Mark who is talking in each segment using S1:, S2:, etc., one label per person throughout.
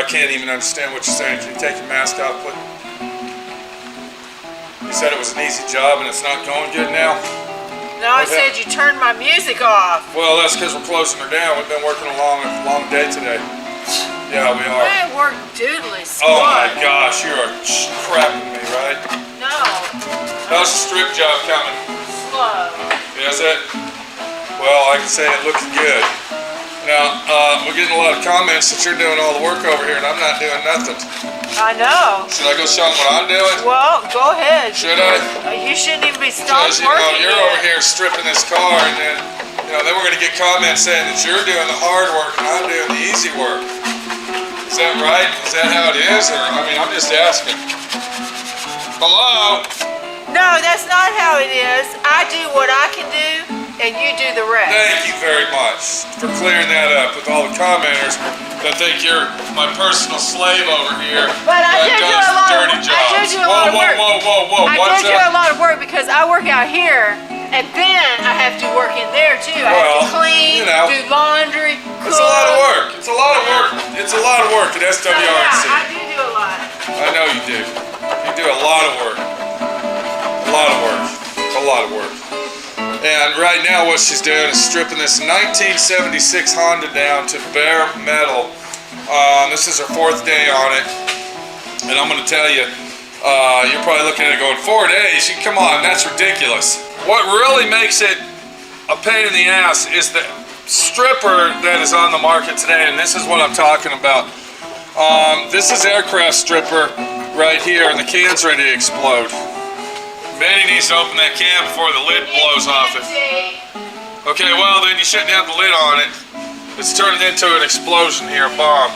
S1: I can't even understand what you're saying. Can you take your mask off, please? You said it was an easy job and it's not going good now?
S2: No, I said you turned my music off.
S1: Well, that's because we're closing her down. We've been working a long day today. Yeah, we are.
S2: I work doodly squat.
S1: Oh my gosh, you are crapping me, right?
S2: No.
S1: How's the strip job coming?
S2: Slow.
S1: Is it? Well, I can say it looks good. Now, we're getting a lot of comments that you're doing all the work over here and I'm not doing nothing.
S2: I know.
S1: Should I go show them what I'm doing?
S2: Well, go ahead.
S1: Should I?
S2: You shouldn't even be stopped
S1: Because,
S2: working
S1: you're over here stripping this car and then, then we're going to get comments saying that you're doing the hard work and I'm doing the easy work. Is that right? Is that how it is? Or, I'm just asking. Hello?
S2: No, that's not how it is. I do what I can do and you do the rest.
S1: Thank you very much for clearing that up with all the commenters that think you're my personal slave over here.
S2: But I do do a lot of work. I do do a lot of work.
S1: Whoa.
S2: I do a lot of work because I work out here and then I have to work in there too. I have to clean, do laundry, cook.
S1: It's a lot of work. It's a lot of work. It's a lot of work at SWRNC.
S2: So yeah, I do a lot.
S1: I know you do. You do a lot of work. A lot of work. A lot of work. And right now what she's doing is stripping this 1976 Honda down to bare metal. This is her 4th day on it. And I'm going to tell you, you're probably looking at it going, 4 days? Come on, that's ridiculous. What really makes it a pain in the ass is the stripper that is on the market today, and this is what I'm talking about. This is aircraft stripper right here, and the can's ready to explode. Benny needs to open that can before the lid blows off it. Okay, well then you shouldn't have the lid on it. It's turning into an explosion here, a bomb.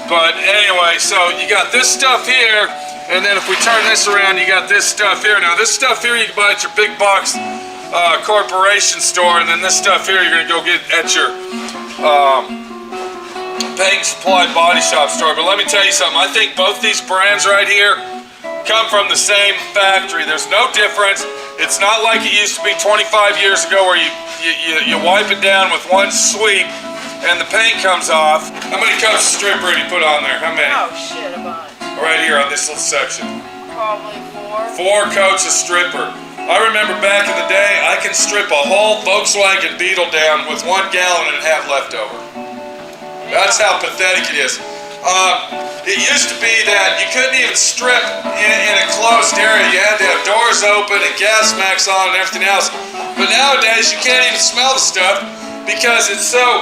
S1: But anyway, so you got this stuff here, and then if we turn this around, you got this stuff here. Now this stuff here you can buy at your big box corporation store, and then this stuff here you're gonna go get at your paint supply body shop store. But let me tell you something, I think both these brands right here come from the same factory. There's no difference. It's not like it used to be 25 years ago where you wipe it down with one sweep and the paint comes off. How many coats of stripper do you put on there? How many?
S2: Oh shit, a bunch.
S1: Right here on this little section.
S2: Probably 4.
S1: 4 coats of stripper. I remember back in the day, I can strip a whole Volkswagen Beetle down with 1 gallon and a half left over. That's how pathetic it is. It used to be that you couldn't even strip in a closed area. You had to have doors open and gas masks on and everything else. But nowadays you can't even smell the stuff because it's so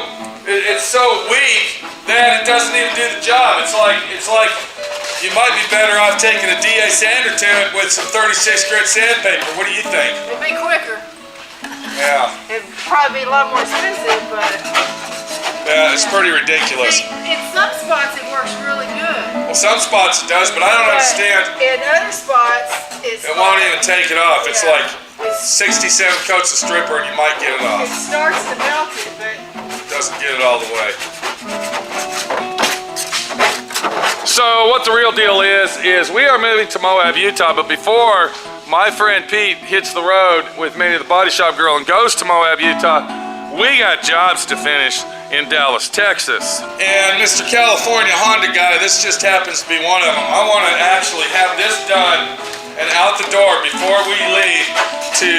S1: weak that it doesn't even do the job. It's like you might be better off taking a DA sander to it with some 36 grit sandpaper. What do you think?
S2: It'd be quicker.
S1: Yeah.
S2: It'd probably be a lot more expensive, but
S1: yeah, it's pretty ridiculous.
S2: In some spots it works really good.
S1: Well, some spots it does, but I don't understand.
S2: In other spots, it
S1: won't even take it off. It's like 67 coats of stripper and you might get it off.
S2: It starts to melt it, but
S1: it doesn't get it all the way. So what the real deal is we are moving to Moab, Utah, but before my friend Pete hits the road with me, the body shop girl, and goes to Moab, Utah, we got jobs to finish in Dallas, Texas. And Mr. California Honda guy, this just happens to be one of them. I want to actually have this done and out the door before we leave to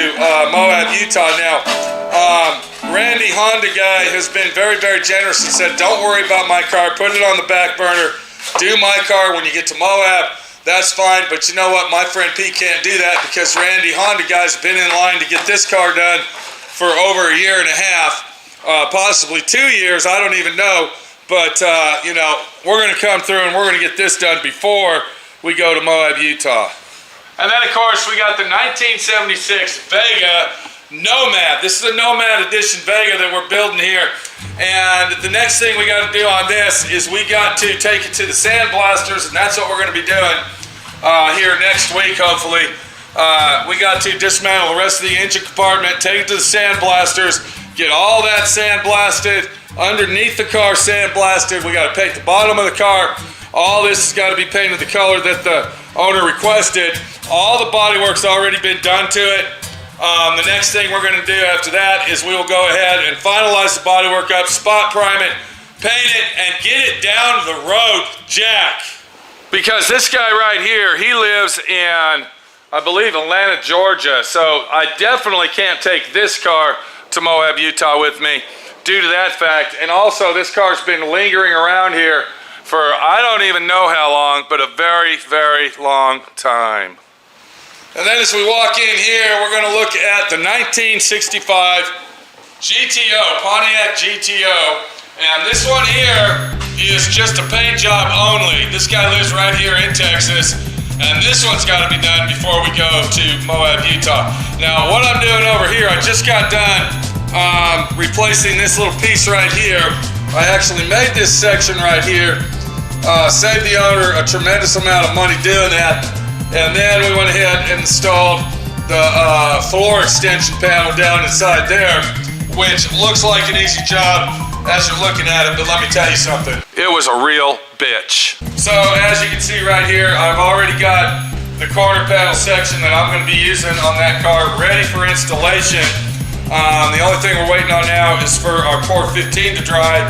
S1: Moab, Utah. Now, Randy Honda guy has been very, very generous and said, don't worry about my car, put it on the back burner, do my car when you get to Moab. That's fine, but you know what? My friend Pete can't do that because Randy Honda guy's been in line to get this car done for over 1.5 years, possibly 2 years, I don't even know. But, we're going to come through and we're going to get this done before we go to Moab, Utah. And then, of course, we got the 1976 Vega Nomad. This is a Nomad Edition Vega that we're building here. And the next thing we got to do on this is we got to take it to the sandblasters, and that's what we're going to be doing here next week, hopefully. We got to dismantle the rest of the engine compartment, take it to the sandblasters, get all that sandblasted, underneath the car sandblasted. We got to paint the bottom of the car. All this has got to be painted the color that the owner requested. All the bodywork's already been done to it. The next thing we're going to do after that is we will go ahead and finalize the bodywork up, spot prime it, paint it, and get it down the road, Jack. Because this guy right here, he lives in, I believe, Atlanta, Georgia. So I definitely can't take this car to Moab, Utah with me due to that fact. And also, this car's been lingering around here for I don't even know how long, but a very, very long time. And then as we walk in here, we're going to look at the 1965 GTO, Pontiac GTO. And this one here is just a paint job only. This guy lives right here in Texas. And this one's got to be done before we go to Moab, Utah. Now, what I'm doing over here, I just got done replacing this little piece right here. I actually made this section right here, saved the owner a tremendous amount of money doing that. And then we went ahead and installed the floor extension panel down inside there, which looks like an easy job as you're looking at it, but let me tell you something. It was a real bitch. So as you can see right here, I've already got the corner panel section that I'm going to be using on that car ready for installation. The only thing we're waiting on now is for our Core 15 to dry,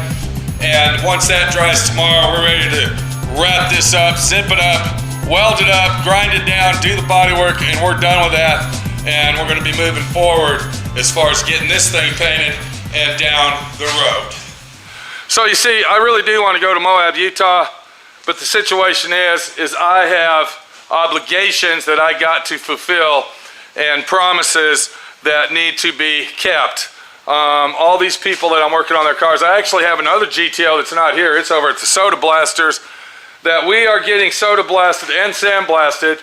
S1: and once that dries tomorrow, we're ready to wrap this up, zip it up, weld it up, grind it down, do the body work, and we're done with that. And we're going to be moving forward as far as getting this thing painted and down the road. So you see, I really do want to go to Moab, Utah, but the situation is I have obligations that I got to fulfill and promises that need to be kept. All these people that I'm working on their cars, I actually have another GTO that's not here. It's over at the Soda Blasters that we are getting soda blasted and sandblasted,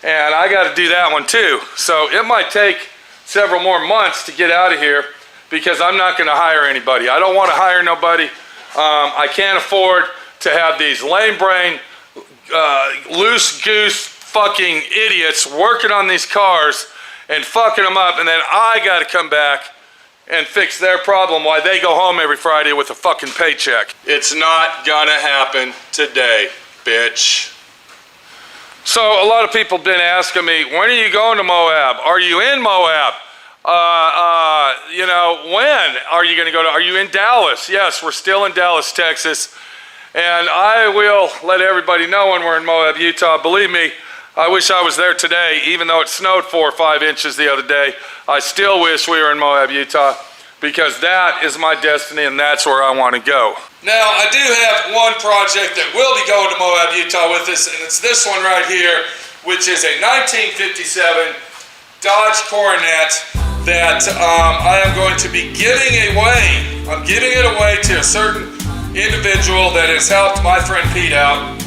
S1: and I got to do that one too. So it might take several more months to get out of here because I'm not going to hire anybody. I don't want to hire nobody. I can't afford to have these lame brain, loose goose fucking idiots working on these cars and fucking them up, and then I got to come back and fix their problem while they go home every Friday with a fucking paycheck. It's not gonna happen today, bitch. So a lot of people have been asking me, when are you going to Moab? Are you in Moab? You know, when are you gonna go to, are you in Dallas? Yes, we're still in Dallas, Texas. And I will let everybody know when we're in Moab, Utah. Believe me, I wish I was there today, even though it snowed 4 or 5 inches the other day. I still wish we were in Moab, Utah, because that is my destiny and that's where I want to go. Now, I do have one project that will be going to Moab, Utah with us, and it's this one right here, which is a 1957 Dodge Coronet that I am going to be giving away. I'm giving it away to a certain individual that has helped my friend Pete out.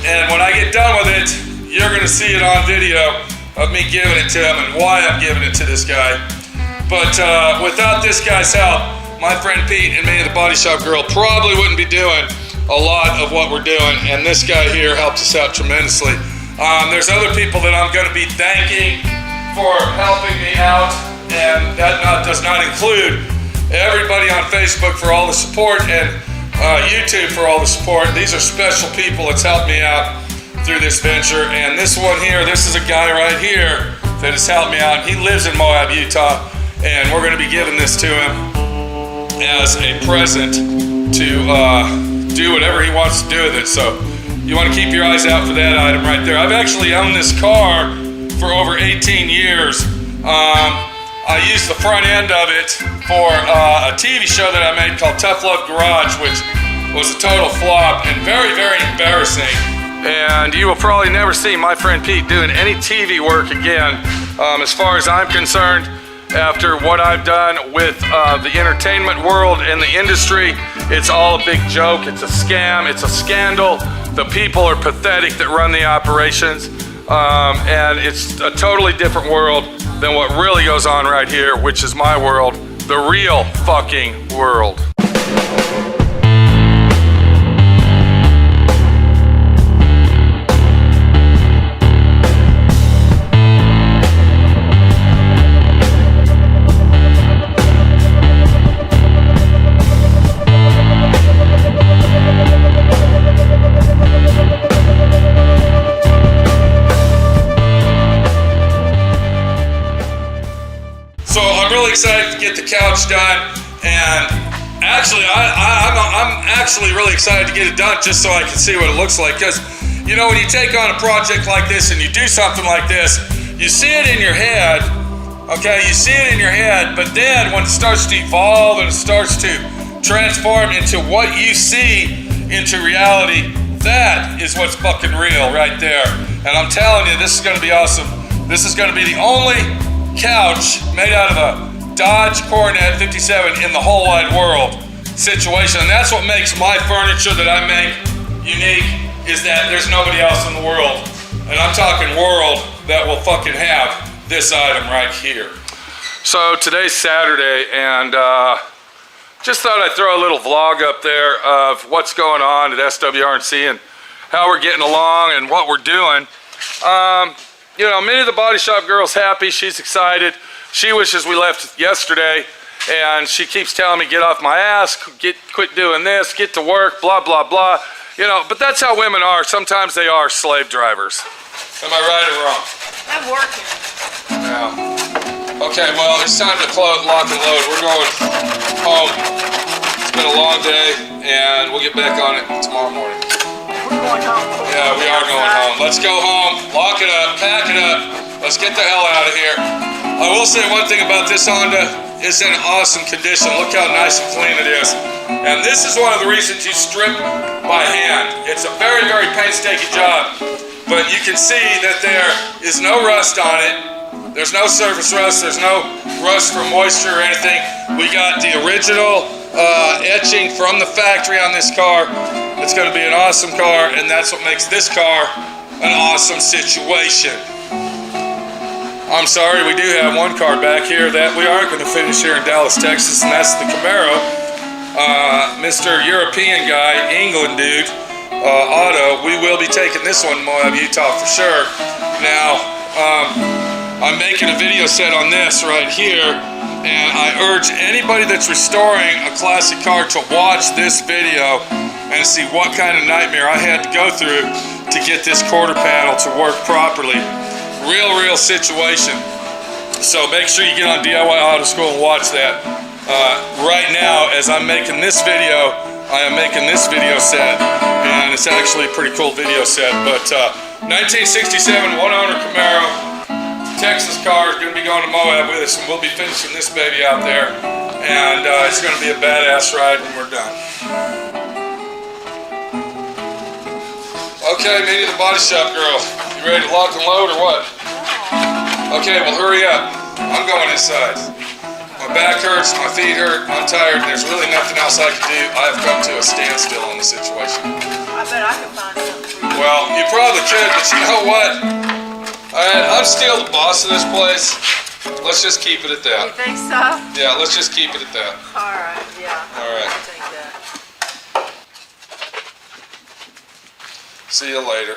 S1: And when I get done with it, you're going to see it on video of me giving it to him and why I'm giving it to this guy. But without this guy's help, my friend Pete and me and the Body Shop Girl probably wouldn't be doing a lot of what we're doing, and this guy here helps us out tremendously. There's other people that I'm going to be thanking for helping me out, and that does not include everybody on Facebook for all the support and YouTube for all the support. These are special people that's helped me out through this venture. And this one here, this is a guy right here that has helped me out. He lives in Moab, Utah, and we're going to be giving this to him as a present to do whatever he wants to do with it. So you want to keep your eyes out for that item right there. I've actually owned this car for over 18 years. I used the front end of it for a TV show that I made called Tough Love Garage, which was a total flop and very, very embarrassing. And you will probably never see my friend Pete doing any TV work again. As far as I'm concerned, after what I've done with the entertainment world and the industry, it's all a big joke. It's a scam. It's a scandal. The people are pathetic that run the operations. And it's a totally different world than what really goes on right here, which is my world, the real fucking world. Excited to get the couch done, and Actually, I'm actually really excited to get it done just so I can see what it looks like. Because, you know, when you take on a project like this and you do something like this, you see it in your head, okay? You see it in your head, but then when it starts to evolve and it starts to transform into what you see into reality, that is what's fucking real right there. And I'm telling you, this is gonna be awesome. This is gonna be the only couch made out of a Dodge Coronet 57 in the whole wide world situation. And that's what makes my furniture that I make unique, is that there's nobody else in the world, and I'm talking world, that will fucking have this item right here. So today's Saturday, and just thought I'd throw a little vlog up there of what's going on at SWRNC and how we're getting along and what we're doing. You know, Minnie the Body Shop girl's happy, she's excited. She wishes we left yesterday, and she keeps telling me, get off my ass, quit doing this, get to work, blah, blah, blah. You know, but that's how women are. Sometimes they are slave drivers. Am I right or wrong?
S2: I'm working.
S1: Yeah. Okay, well, it's time to lock and load. We're going home. It's been a long day, and we'll get back on it tomorrow morning.
S2: We're going home.
S1: Yeah, we are going home. Let's go home, lock it up, pack it up. Let's get the hell out of here. I will say one thing about this Honda. It's in awesome condition. Look how nice and clean it is. And this is one of the reasons you strip by hand. It's a very, very painstaking job. But you can see that there is no rust on it. There's no surface rust. There's no rust from moisture or anything. We got the original etching from the factory on this car. It's going to be an awesome car, and that's what makes this car an awesome situation. I'm sorry, we do have one car back here that we are going to finish here in Dallas, Texas, and that's the Camaro. Mr. European guy, England dude, Otto. We will be taking this one to Moab, Utah for sure. Now, I'm making a video set on this right here, and I urge anybody that's restoring a classic car to watch this video and see what kind of nightmare I had to go through to get this quarter panel to work properly. Real situation. So make sure you get on DIY Auto School and watch that. Right now, as I'm making this video, I am making this video set, and it's actually a pretty cool video set. But 1967 one-owner Camaro, Texas car, is going to be going to Moab with us, and we'll be finishing this baby out there, and it's going to be a badass ride when we're done. Okay, Minnie the Body Shop girl. You ready to lock and load or what? Okay, well hurry up. I'm going inside. My back hurts, my feet hurt, I'm tired. There's really nothing else I can do. I have come to a standstill in the situation.
S2: I bet I can find something.
S1: Well, you probably could, but you know what? I'm still the boss of this place. Let's just keep it at that.
S2: You think so?
S1: Yeah, let's just keep it at that.
S2: Alright, yeah.
S1: Alright.
S2: I think that.
S1: See you later.